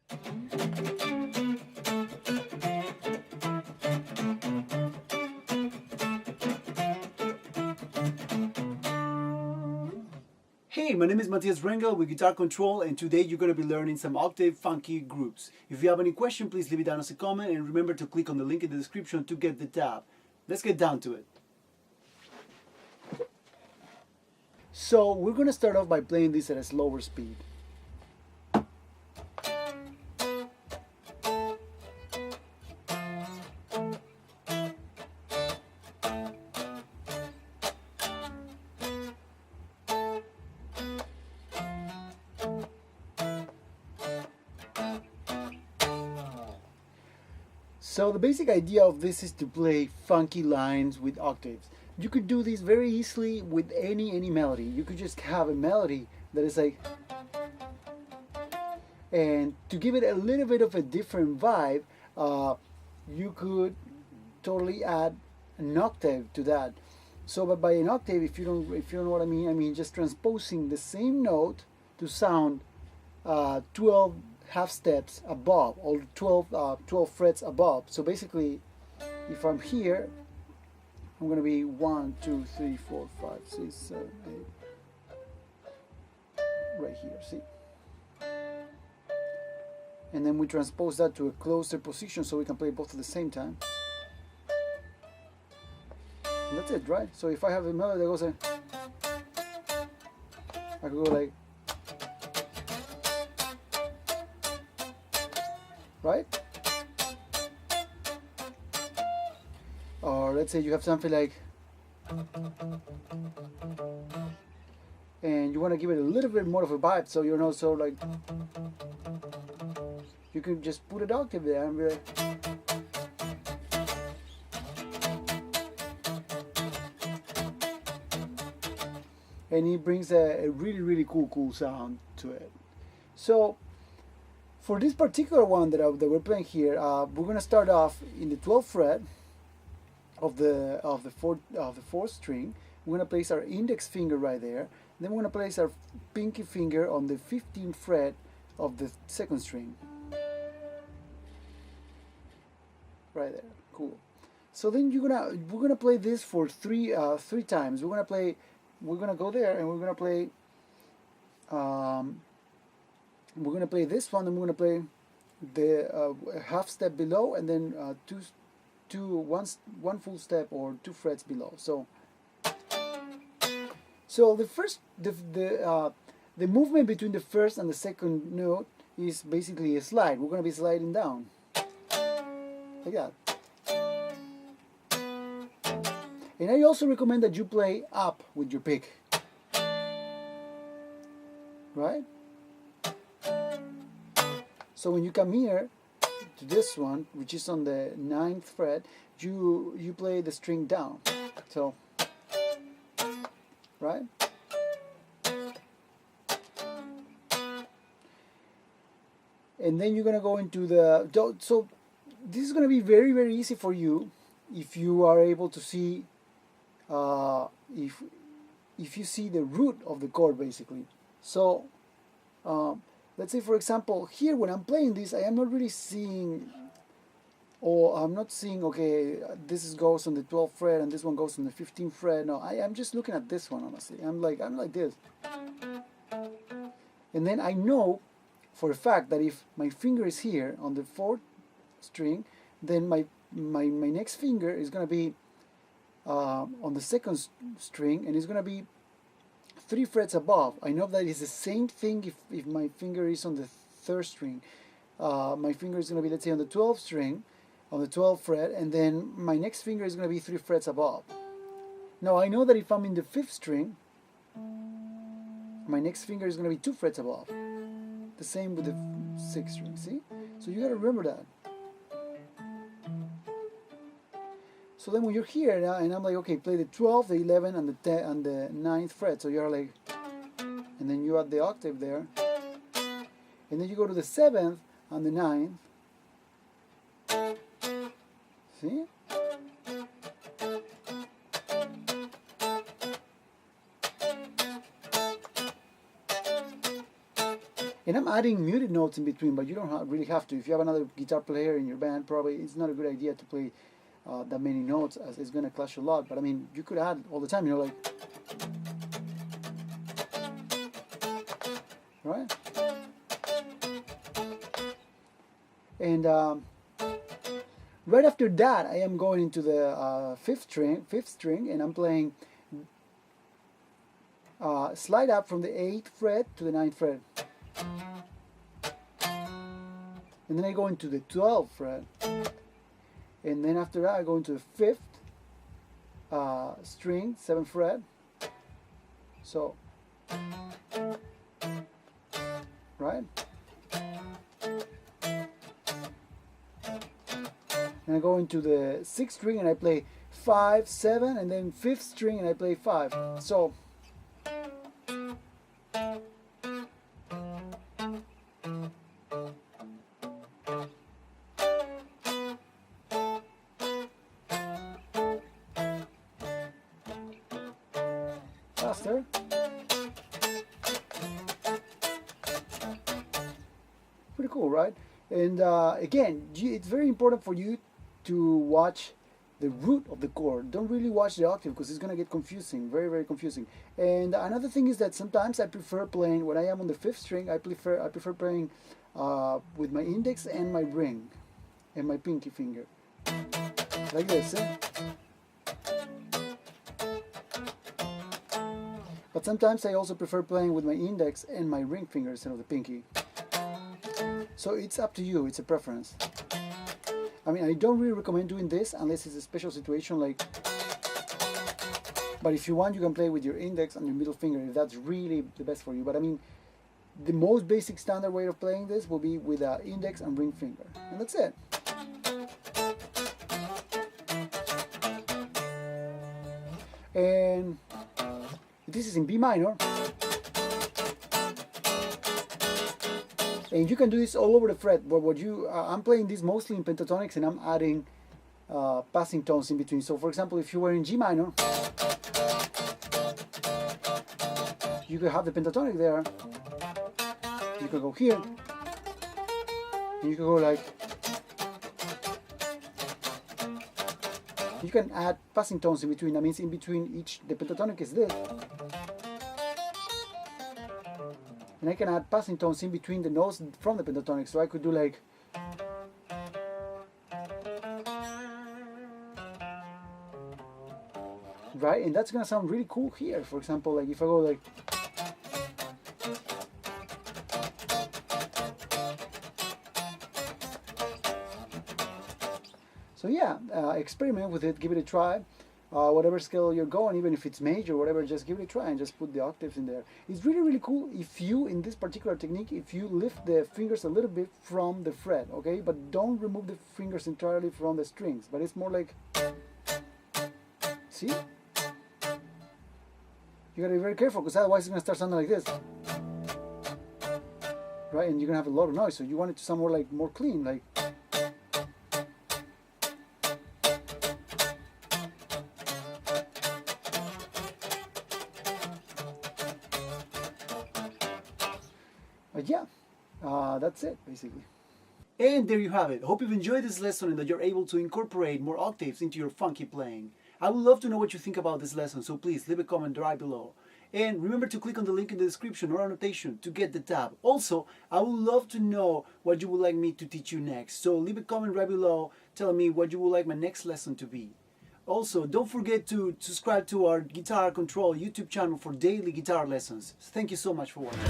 Hey, my name is Matias Rengel with Guitar Control, and today you're going to be learning some octave funky groups. If you have any question, please leave it down as a comment, and remember to click on the link in the description to get the tab. Let's get down to it. So we're going to start off by playing this at a slower speed. So the basic idea of this is to play funky lines with octaves. You could do this very easily with any melody. You could just have a melody that is like, and to give it a little bit of a different vibe, you could totally add an octave to that. So, but by an octave, if you don't know what I mean just transposing the same note to sound 12 half steps above, or 12 frets above. So basically, if I'm here, I'm going to be 1, 2, 3, 4, 5, 6, 7, 8, right here, see? And then we transpose that to a closer position so we can play both at the same time. And that's it, right? So if I have a melody that goes like, I could go like, right? Or let's say you have something like, and you want to give it a little bit more of a vibe, so you're not so like, you can just put an octave there and be like, and it brings a really cool sound to it. So for this particular one that we're playing here, we're going to start off in the 12th fret of the fourth string. We're going to place our index finger right there. Then we're going to place our pinky finger on the 15th fret of the second string. Right there, cool. So then we're gonna play this for three times. We're gonna go there and we're gonna play. We're gonna play this one, and we're gonna play the half step below, and then one full step or 2 frets below. So the movement between the first and the second note is basically a slide. We're gonna be sliding down like that. And I also recommend that you play up with your pick, right? So when you come here to this one, which is on the 9th fret, you play the string down. So, right? And then you're gonna go into the, so this is gonna be very easy for you if you are able to see, if you see the root of the chord basically. So let's say for example here when I'm playing this, I am not really seeing, or I'm not seeing, okay, this goes on the 12th fret and this one goes on the 15th fret. No, I'm just looking at this one, honestly. I'm like this, and then I know for a fact that if my finger is here on the 4th string, then my next finger is going to be on the 2nd string, and it's going to be 3 frets above. I know that it's the same thing if my finger is on the 3rd string. My finger is going to be, let's say, on the 12th string, on the 12th fret, and then my next finger is going to be 3 frets above. Now I know that if I'm in the 5th string, my next finger is going to be 2 frets above. The same with the 6th string, see? So you got to remember that. So then when you're here now, and I'm like, okay, play the 12th, the 11th, and the 9th fret. So you're like, and then you add the octave there, and then you go to the 7th and the 9th. See? And I'm adding muted notes in between, but you don't really have to. If you have another guitar player in your band, probably it's not a good idea to play that many notes, as it's going to clash a lot. But I mean, you could add all the time, you know, like, right? And right after that, I am going into the fifth string, and I'm playing slide up from the 8th fret to the 9th fret. And then I go into the 12th fret. And then after that, I go into the 5th string, 7th fret. So, right? And I go into the 6th string and I play 5, 7, and then 5th string and I play 5. So, faster. Pretty cool, right? And again, it's very important for you to watch the root of the chord. Don't really watch the octave because it's going to get confusing, very, very confusing. And another thing is that sometimes I prefer playing, when I am on the 5th string, I prefer playing with my index and my ring and my pinky finger. Like this, eh? But sometimes I also prefer playing with my index and my ring finger instead of the pinky. So it's up to you, it's a preference. I mean, I don't really recommend doing this unless it's a special situation, like, but if you want, you can play with your index and your middle finger if that's really the best for you. But I mean, the most basic standard way of playing this will be with an index and ring finger. And that's it. And this is in B minor. And you can do this all over the fret. But I'm playing this mostly in pentatonics, and I'm adding passing tones in between. So for example, if you were in G minor, you could have the pentatonic there. You could go here, and you could go like. You can add passing tones in between. That means in between each, the pentatonic is this. And I can add passing tones in between the notes from the pentatonic. So I could do like, right? And that's gonna sound really cool here. For example, like if I go like, so yeah, experiment with it, give it a try. Whatever scale you're going, even if it's major, whatever, just give it a try and just put the octaves in there. It's really, really cool if you, in this particular technique, if you lift the fingers a little bit from the fret, okay? But don't remove the fingers entirely from the strings, but it's more like, see? You gotta be very careful because otherwise it's gonna start sounding like this. Right, and you're gonna have a lot of noise, so you want it to sound more like, more clean, like. Yeah, that's it basically. And there you have it. Hope you've enjoyed this lesson and that you're able to incorporate more octaves into your funky playing. I would love to know what you think about this lesson, so please leave a comment right below. And remember to click on the link in the description or annotation to get the tab. Also, I would love to know what you would like me to teach you next. So leave a comment right below telling me what you would like my next lesson to be. Also, don't forget to subscribe to our Guitar Control YouTube channel for daily guitar lessons. Thank you so much for watching.